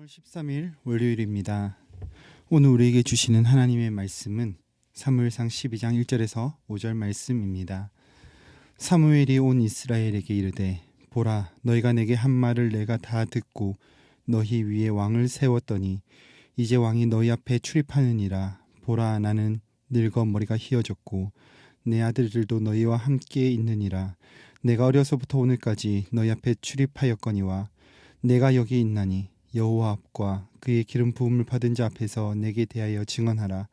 3월 13일 월요일입니다. 오늘 우리에게 주시는 하나님의 말씀은 사무엘상 12장 1절에서 5절 말씀입니다. 사무엘이 온 이스라엘에게 이르되 보라 너희가 내게 한 말을 내가 다 듣고 너희 위에 왕을 세웠더니 이제 왕이 너희 앞에 출입하느니라. 보라 나는 늙어 머리가 희어졌고 내 아들들도 너희와 함께 있느니라. 내가 어려서부터 오늘까지 너희 앞에 출입하였거니와 내가 여기 있나니 여호와 앞과 그의 기름 부음을 받은 자 앞에서 내게 대하여 증언하라.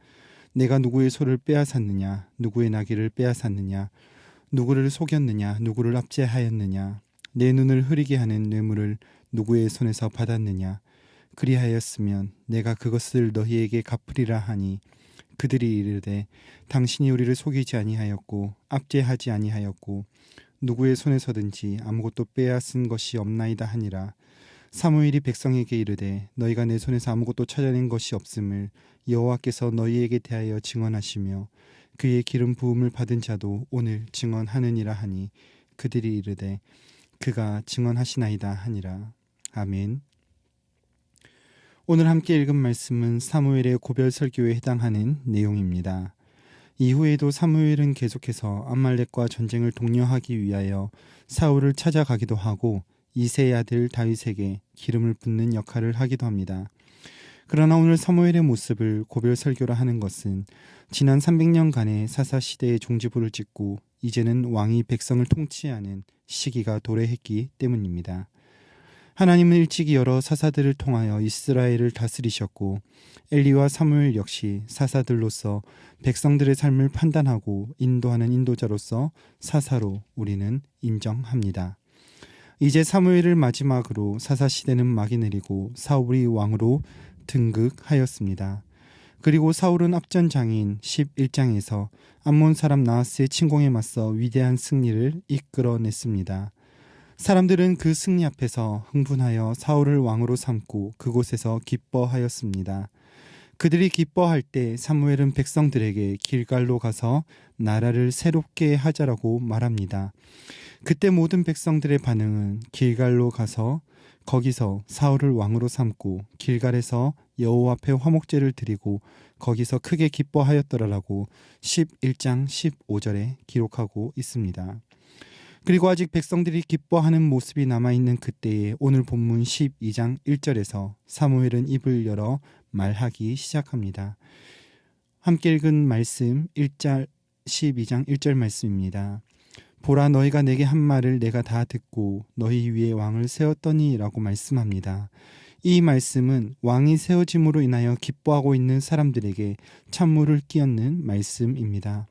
내가 누구의 소를 빼앗았느냐, 누구의 나귀를 빼앗았느냐, 누구를 속였느냐, 누구를 압제하였느냐, 내 눈을 흐리게 하는 뇌물을 누구의 손에서 받았느냐. 그리하였으면 내가 그것을 너희에게 갚으리라 하니 그들이 이르되 당신이 우리를 속이지 아니하였고 압제하지 아니하였고 누구의 손에서든지 아무것도 빼앗은 것이 없나이다 하니라. 사무엘이 백성에게 이르되 너희가 내 손에서 아무것도 찾아낸 것이 없음을 여호와께서 너희에게 대하여 증언하시며 그의 기름 부음을 받은 자도 오늘 증언하느니라 하니 그들이 이르되 그가 증언하시나이다 하니라. 아멘. 오늘 함께 읽은 말씀은 사무엘의 고별 설교에 해당하는 내용입니다. 이후에도 사무엘은 계속해서 암말렉과 전쟁을 독려하기 위하여 사울을 찾아가기도 하고 이새의 아들 다윗에게 기름을 붓는 역할을 하기도 합니다. 그러나 오늘 사무엘의 모습을 고별 설교라 하는 것은 지난 300년간의 사사 시대의 종지부를 찍고 이제는 왕이 백성을 통치하는 시기가 도래했기 때문입니다. 하나님은 일찍이 여러 사사들을 통하여 이스라엘을 다스리셨고 엘리와 사무엘 역시 사사들로서 백성들의 삶을 판단하고 인도하는 인도자로서 사사로 우리는 인정합니다. 이제 사무엘을 마지막으로 사사시대는 막이 내리고 사울이 왕으로 등극하였습니다. 그리고 사울은 앞전장인 11장에서 암몬 사람 나하스의 침공에 맞서 위대한 승리를 이끌어냈습니다. 사람들은 그 승리 앞에서 흥분하여 사울을 왕으로 삼고 그곳에서 기뻐하였습니다. 그들이 기뻐할 때 사무엘은 백성들에게 길갈로 가서 나라를 새롭게 하자라고 말합니다. 그때 모든 백성들의 반응은 길갈로 가서 거기서 사울을 왕으로 삼고 길갈에서 여호와 앞에 화목제를 드리고 거기서 크게 기뻐하였더라라고 11장 15절에 기록하고 있습니다. 그리고 아직 백성들이 기뻐하는 모습이 남아있는 그때에 오늘 본문 12장 1절에서 사무엘은 입을 열어 말하기 시작합니다. 함께 읽은 말씀 12장 1절 말씀입니다. 보라 너희가 내게 한 말을 내가 다 듣고 너희 위에 왕을 세웠더니 라고 말씀합니다. 이 말씀은 왕이 세워짐으로 인하여 기뻐하고 있는 사람들에게 찬물을 끼얹는 말씀입니다.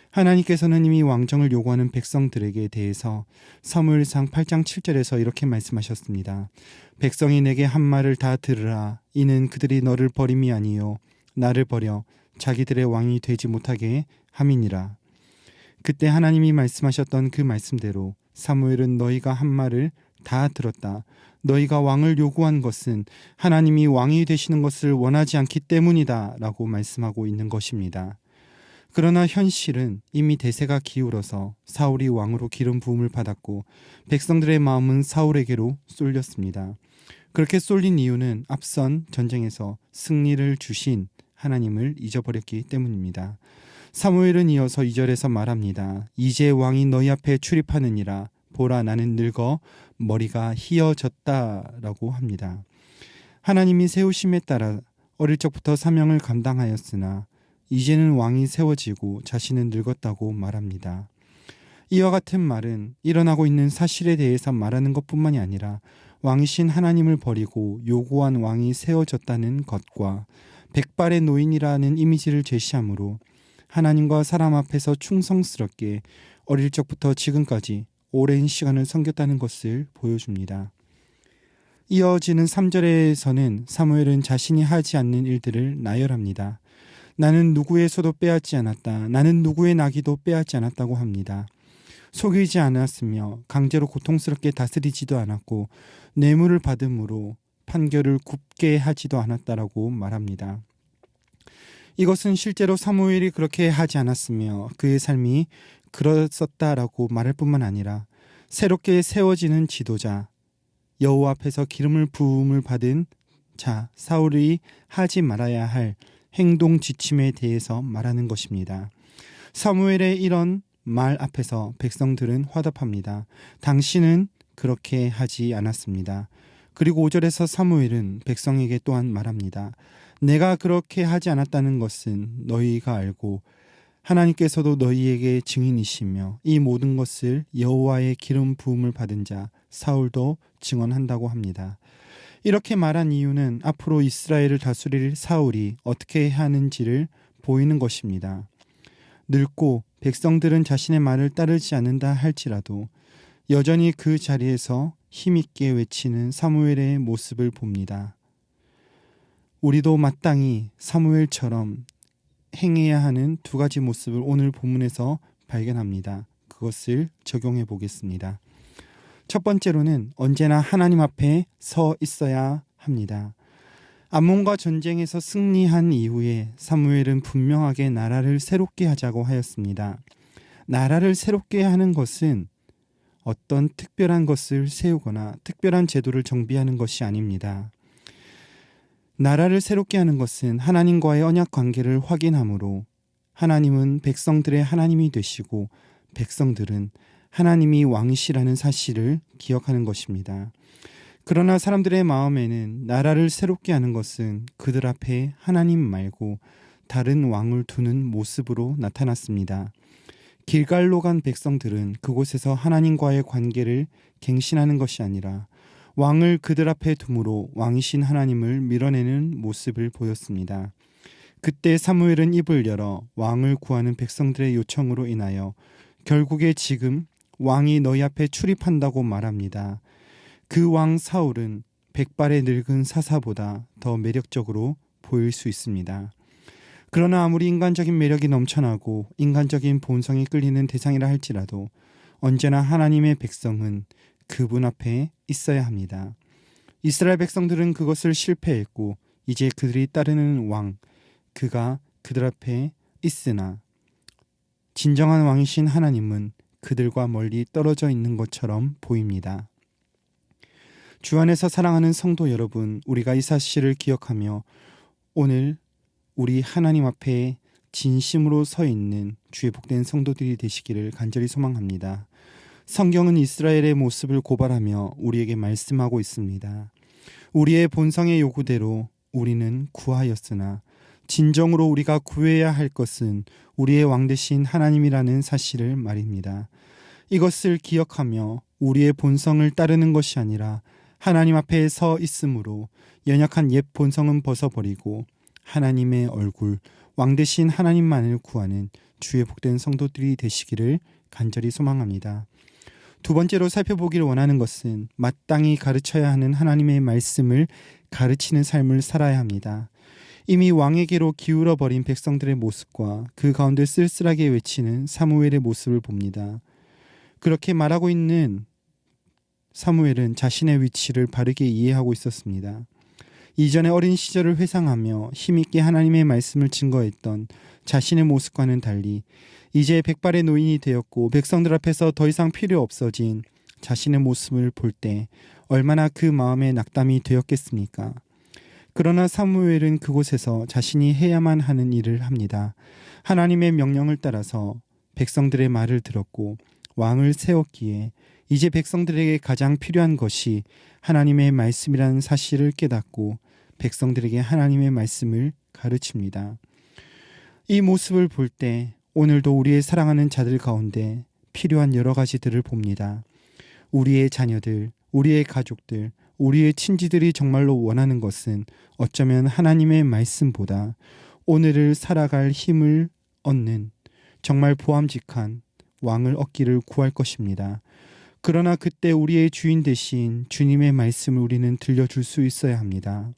하나님께서는 이미 왕정을 요구하는 백성들에게 대해서 사무엘상 8장 7절에서 이렇게 말씀하셨습니다. 백성이 내게 한 말을 다 들으라. 이는 그들이 너를 버림이 아니요 나를 버려 자기들의 왕이 되지 못하게 함이니라. 그때 하나님이 말씀하셨던 그 말씀대로 사무엘은 너희가 한 말을 다 들었다. 너희가 왕을 요구한 것은 하나님이 왕이 되시는 것을 원하지 않기 때문이다 라고 말씀하고 있는 것입니다. 그러나 현실은 이미 대세가 기울어서 사울이 왕으로 기름 부음을 받았고 백성들의 마음은 사울에게로 쏠렸습니다. 그렇게 쏠린 이유는 앞선 전쟁에서 승리를 주신 하나님을 잊어버렸기 때문입니다. 사무엘은 이어서 2절에서 말합니다. 이제 왕이 너희 앞에 출입하느니라. 보라 나는 늙어 머리가 희어졌다 라고 합니다. 하나님이 세우심에 따라 어릴 적부터 사명을 감당하였으나 이제는 왕이 세워지고 자신은 늙었다고 말합니다. 이와 같은 말은 일어나고 있는 사실에 대해서 말하는 것뿐만이 아니라 왕이신 하나님을 버리고 요구한 왕이 세워졌다는 것과 백발의 노인이라는 이미지를 제시하므로 하나님과 사람 앞에서 충성스럽게 어릴 적부터 지금까지 오랜 시간을 섬겼다는 것을 보여줍니다. 이어지는 3절에서는 사무엘은 자신이 하지 않는 일들을 나열합니다. 나는 누구의 소도 빼앗지 않았다. 나는 누구의 나귀도 빼앗지 않았다고 합니다. 속이지 않았으며 강제로 고통스럽게 다스리지도 않았고 뇌물을 받음으로 판결을 굽게 하지도 않았다라고 말합니다. 이것은 실제로 사무엘이 그렇게 하지 않았으며 그의 삶이 그랬었다라고 말할 뿐만 아니라 새롭게 세워지는 지도자, 여호와 앞에서 기름을 부음을 받은 자, 사울이 하지 말아야 할 행동 지침에 대해서 말하는 것입니다. 사무엘의 이런 말 앞에서 백성들은 화답합니다. 당신은 그렇게 하지 않았습니다. 그리고 5절에서 사무엘은 백성에게 또한 말합니다. 내가 그렇게 하지 않았다는 것은 너희가 알고 하나님께서도 너희에게 증인이시며 이 모든 것을 여호와의 기름 부음을 받은 자 사울도 증언한다고 합니다. 이렇게 말한 이유는 앞으로 이스라엘을 다스릴 사울이 어떻게 해야 하는지를 보이는 것입니다. 늙고 백성들은 자신의 말을 따르지 않는다 할지라도 여전히 그 자리에서 힘있게 외치는 사무엘의 모습을 봅니다. 우리도 마땅히 사무엘처럼 행해야 하는 두 가지 모습을 오늘 본문에서 발견합니다. 그것을 적용해 보겠습니다. 첫 번째로는 언제나 하나님 앞에 서 있어야 합니다. 암몬과 전쟁에서 승리한 이후에 사무엘은 분명하게 나라를 새롭게 하자고 하였습니다. 나라를 새롭게 하는 것은 어떤 특별한 것을 세우거나 특별한 제도를 정비하는 것이 아닙니다. 나라를 새롭게 하는 것은 하나님과의 언약 관계를 확인하므로 하나님은 백성들의 하나님이 되시고 백성들은 하나님이 왕이시라는 사실을 기억하는 것입니다. 그러나 사람들의 마음에는 나라를 새롭게 하는 것은 그들 앞에 하나님 말고 다른 왕을 두는 모습으로 나타났습니다. 길갈로 간 백성들은 그곳에서 하나님과의 관계를 갱신하는 것이 아니라 왕을 그들 앞에 둠으로 왕이신 하나님을 밀어내는 모습을 보였습니다. 그때 사무엘은 입을 열어 왕을 구하는 백성들의 요청으로 인하여 결국에 지금 왕이 너희 앞에 출입한다고 말합니다. 그 왕 사울은 백발의 늙은 사사보다 더 매력적으로 보일 수 있습니다. 그러나 아무리 인간적인 매력이 넘쳐나고 인간적인 본성이 끌리는 대상이라 할지라도 언제나 하나님의 백성은 그분 앞에 있어야 합니다. 이스라엘 백성들은 그것을 실패했고 이제 그들이 따르는 왕, 그가 그들 앞에 있으나 진정한 왕이신 하나님은 그들과 멀리 떨어져 있는 것처럼 보입니다. 주 안에서 사랑하는 성도 여러분, 우리가 이 사실을 기억하며 오늘 우리 하나님 앞에 진심으로 서 있는 주의 복된 성도들이 되시기를 간절히 소망합니다. 성경은 이스라엘의 모습을 고발하며 우리에게 말씀하고 있습니다. 우리의 본성의 요구대로 우리는 구하였으나 진정으로 우리가 구해야 할 것은 우리의 왕 되신 하나님이라는 사실을 말입니다. 이것을 기억하며 우리의 본성을 따르는 것이 아니라 하나님 앞에 서 있으므로 연약한 옛 본성은 벗어버리고 하나님의 얼굴, 왕 되신 하나님만을 구하는 주의 복된 성도들이 되시기를 간절히 소망합니다. 두 번째로 살펴보기를 원하는 것은 마땅히 가르쳐야 하는 하나님의 말씀을 가르치는 삶을 살아야 합니다. 이미 왕에게로 기울어버린 백성들의 모습과 그 가운데 쓸쓸하게 외치는 사무엘의 모습을 봅니다. 그렇게 말하고 있는 사무엘은 자신의 위치를 바르게 이해하고 있었습니다. 이전의 어린 시절을 회상하며 힘있게 하나님의 말씀을 증거했던 자신의 모습과는 달리 이제 백발의 노인이 되었고 백성들 앞에서 더 이상 필요 없어진 자신의 모습을 볼 때 얼마나 그 마음에 낙담이 되었겠습니까? 그러나 사무엘은 그곳에서 자신이 해야만 하는 일을 합니다. 하나님의 명령을 따라서 백성들의 말을 들었고 왕을 세웠기에 이제 백성들에게 가장 필요한 것이 하나님의 말씀이라는 사실을 깨닫고 백성들에게 하나님의 말씀을 가르칩니다. 이 모습을 볼 때 오늘도 우리의 사랑하는 자들 가운데 필요한 여러 가지들을 봅니다. 우리의 자녀들, 우리의 가족들, 우리의 친지들이 정말로 원하는 것은 어쩌면 하나님의 말씀보다 오늘을 살아갈 힘을 얻는 정말 보암직한 왕을 얻기를 구할 것입니다. 그러나 그때 우리의 주인 되신 주님의 말씀을 우리는 들려줄 수 있어야 합니다.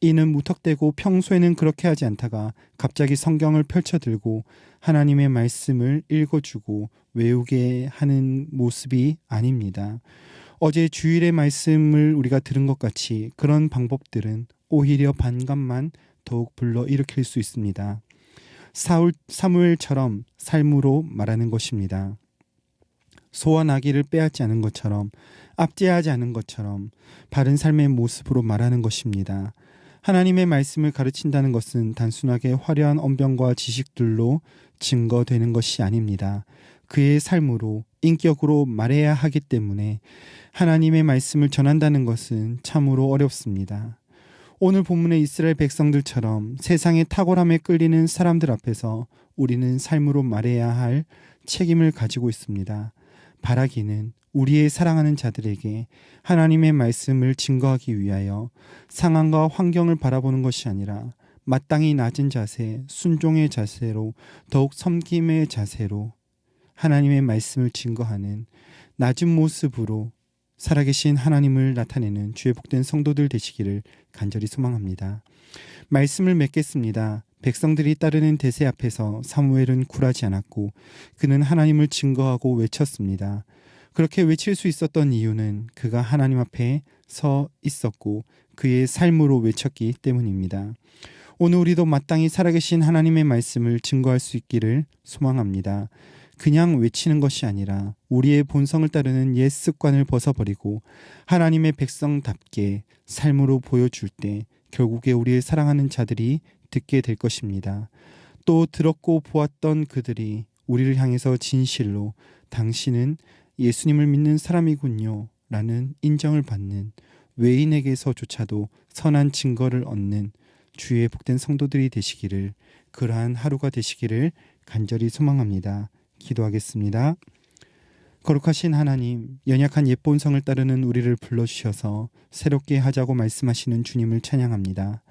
이는 무턱대고 평소에는 그렇게 하지 않다가 갑자기 성경을 펼쳐들고 하나님의 말씀을 읽어주고 외우게 하는 모습이 아닙니다. 어제 주일의 말씀을 우리가 들은 것 같이 그런 방법들은 오히려 반감만 더욱 불러일으킬 수 있습니다. 사무엘처럼 삶으로 말하는 것입니다. 소와 나귀를 빼앗지 않은 것처럼 압제하지 않은 것처럼 바른 삶의 모습으로 말하는 것입니다. 하나님의 말씀을 가르친다는 것은 단순하게 화려한 언변과 지식들로 증거되는 것이 아닙니다. 그의 삶으로 인격으로 말해야 하기 때문에 하나님의 말씀을 전한다는 것은 참으로 어렵습니다. 오늘 본문의 이스라엘 백성들처럼 세상의 탁월함에 끌리는 사람들 앞에서 우리는 삶으로 말해야 할 책임을 가지고 있습니다. 바라기는 우리의 사랑하는 자들에게 하나님의 말씀을 증거하기 위하여 상황과 환경을 바라보는 것이 아니라 마땅히 낮은 자세, 순종의 자세로, 더욱 섬김의 자세로 하나님의 말씀을 증거하는 낮은 모습으로 살아계신 하나님을 나타내는 주의 복된 성도들 되시기를 간절히 소망합니다. 말씀을 맺겠습니다. 백성들이 따르는 대세 앞에서 사무엘은 굴하지 않았고 그는 하나님을 증거하고 외쳤습니다. 그렇게 외칠 수 있었던 이유는 그가 하나님 앞에 서 있었고 그의 삶으로 외쳤기 때문입니다. 오늘 우리도 마땅히 살아계신 하나님의 말씀을 증거할 수 있기를 소망합니다. 그냥 외치는 것이 아니라 우리의 본성을 따르는 옛 습관을 벗어버리고 하나님의 백성답게 삶으로 보여줄 때 결국에 우리의 사랑하는 자들이 듣게 될 것입니다. 또 들었고 보았던 그들이 우리를 향해서 진실로 당신은 예수님을 믿는 사람이군요 라는 인정을 받는 외인에게서조차도 선한 증거를 얻는 주의 복된 성도들이 되시기를, 그러한 하루가 되시기를 간절히 소망합니다. 기도하겠습니다. 거룩하신 하나님, 연약한 옛 본성을 따르는 우리를 불러주셔서 새롭게 하자고 말씀하시는 주님을 찬양합니다.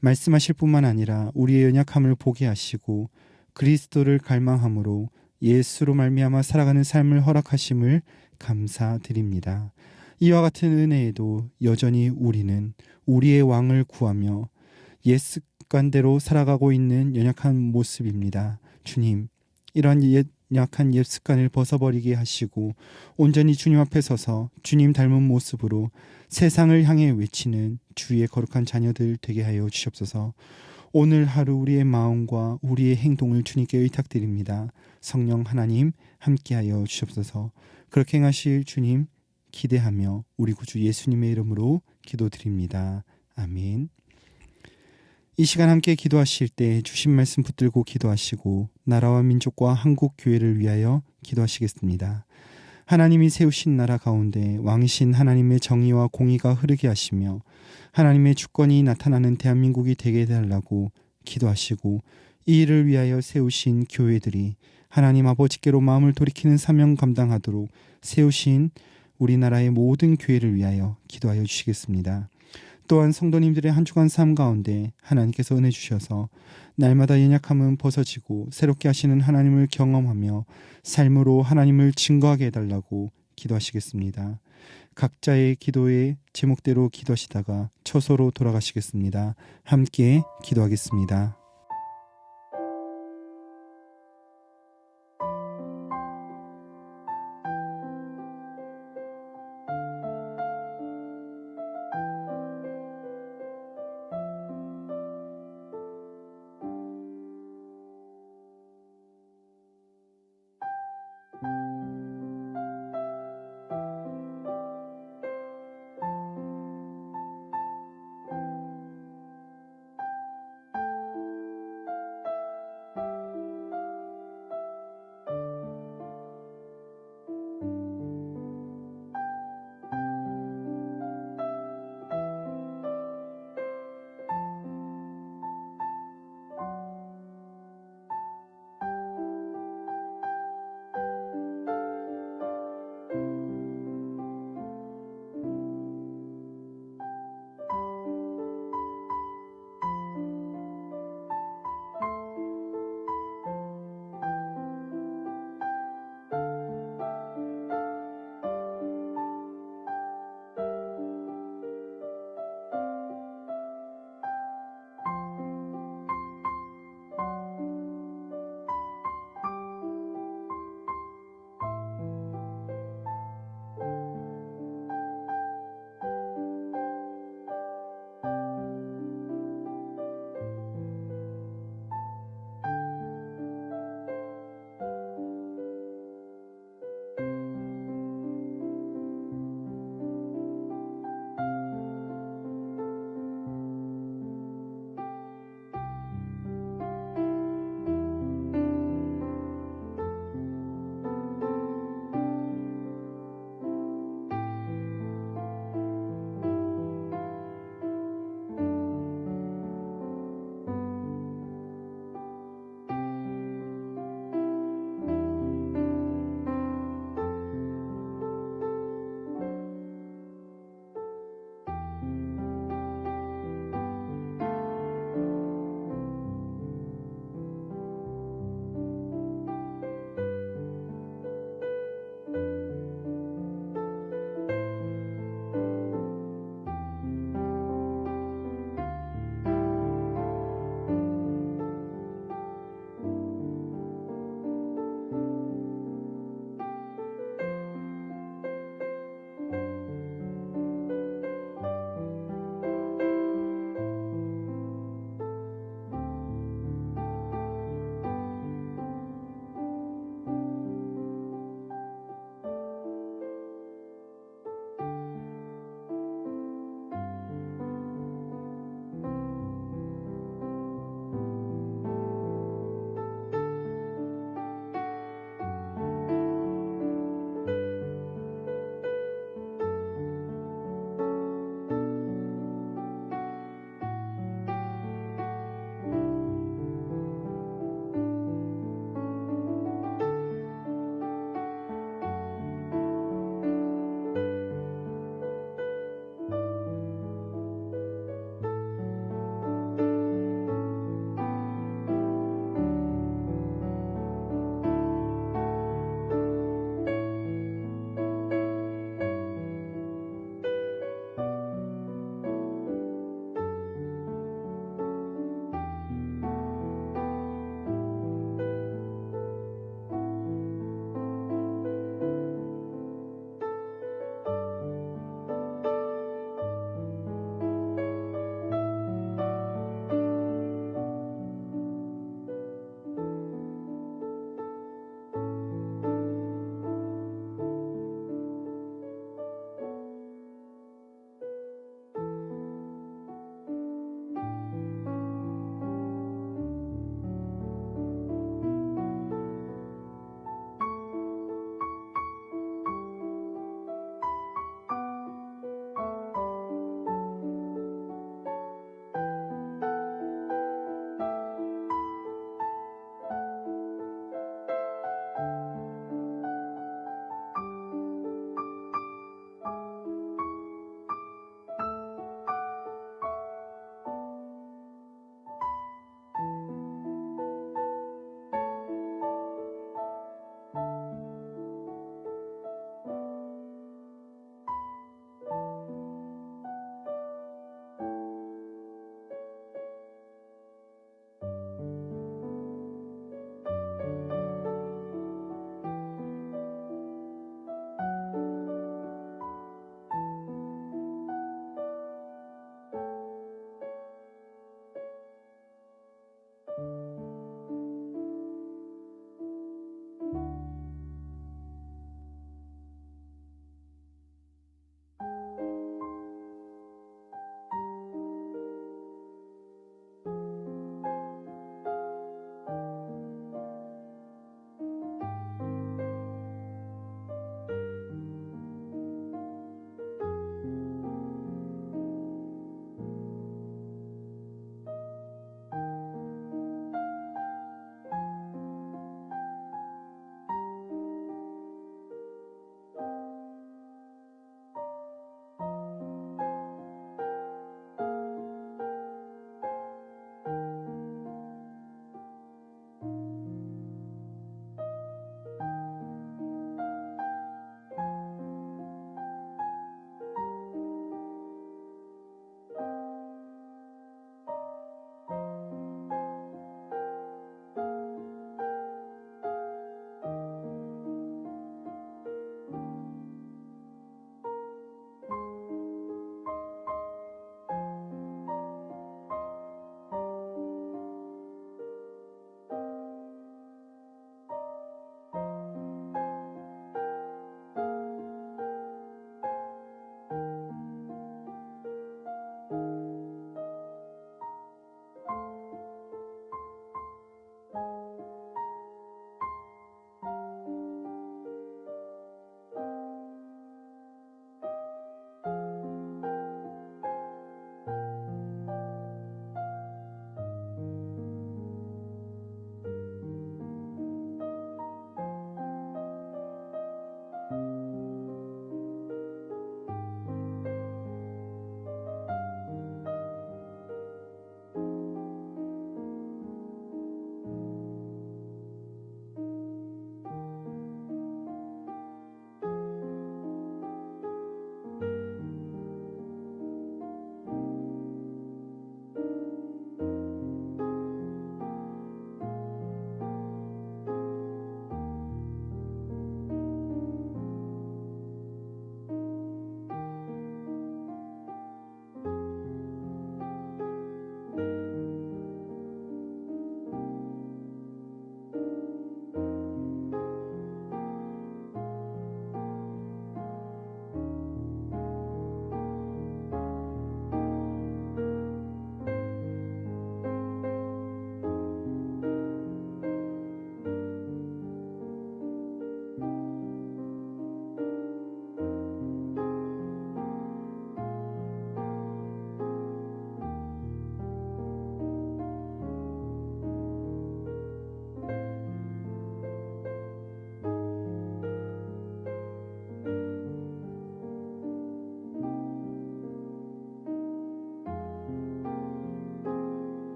말씀하실 뿐만 아니라 우리의 연약함을 보게 하시고 그리스도를 갈망함으로 예수로 말미암아 살아가는 삶을 허락하심을 감사드립니다. 이와 같은 은혜에도 여전히 우리는 우리의 왕을 구하며 옛 습관대로 살아가고 있는 연약한 모습입니다. 주님, 이러한 연약한 옛 습관을 벗어버리게 하시고 온전히 주님 앞에 서서 주님 닮은 모습으로 세상을 향해 외치는 주의 거룩한 자녀들 되게 하여 주시옵소서. 오늘 하루 우리의 마음과 우리의 행동을 주님께 의탁드립니다. 성령 하나님 함께하여 주시옵소서. 그렇게 행하실 주님 기대하며 우리 구주 예수님의 이름으로 기도드립니다. 아멘. 이 시간 함께 기도하실 때 주신 말씀 붙들고 기도하시고 나라와 민족과 한국 교회를 위하여 기도하시겠습니다. 하나님이 세우신 나라 가운데 왕이신 하나님의 정의와 공의가 흐르게 하시며 하나님의 주권이 나타나는 대한민국이 되게 해달라고 기도하시고 이 일을 위하여 세우신 교회들이 하나님 아버지께로 마음을 돌이키는 사명 감당하도록 세우신 우리나라의 모든 교회를 위하여 기도하여 주시겠습니다. 또한 성도님들의 한 주간 삶 가운데 하나님께서 은혜 주셔서 날마다 연약함은 벗어지고 새롭게 하시는 하나님을 경험하며 삶으로 하나님을 증거하게 해달라고 기도하시겠습니다. 각자의 기도의 제목대로 기도하시다가 처소로 돌아가시겠습니다. 함께 기도하겠습니다.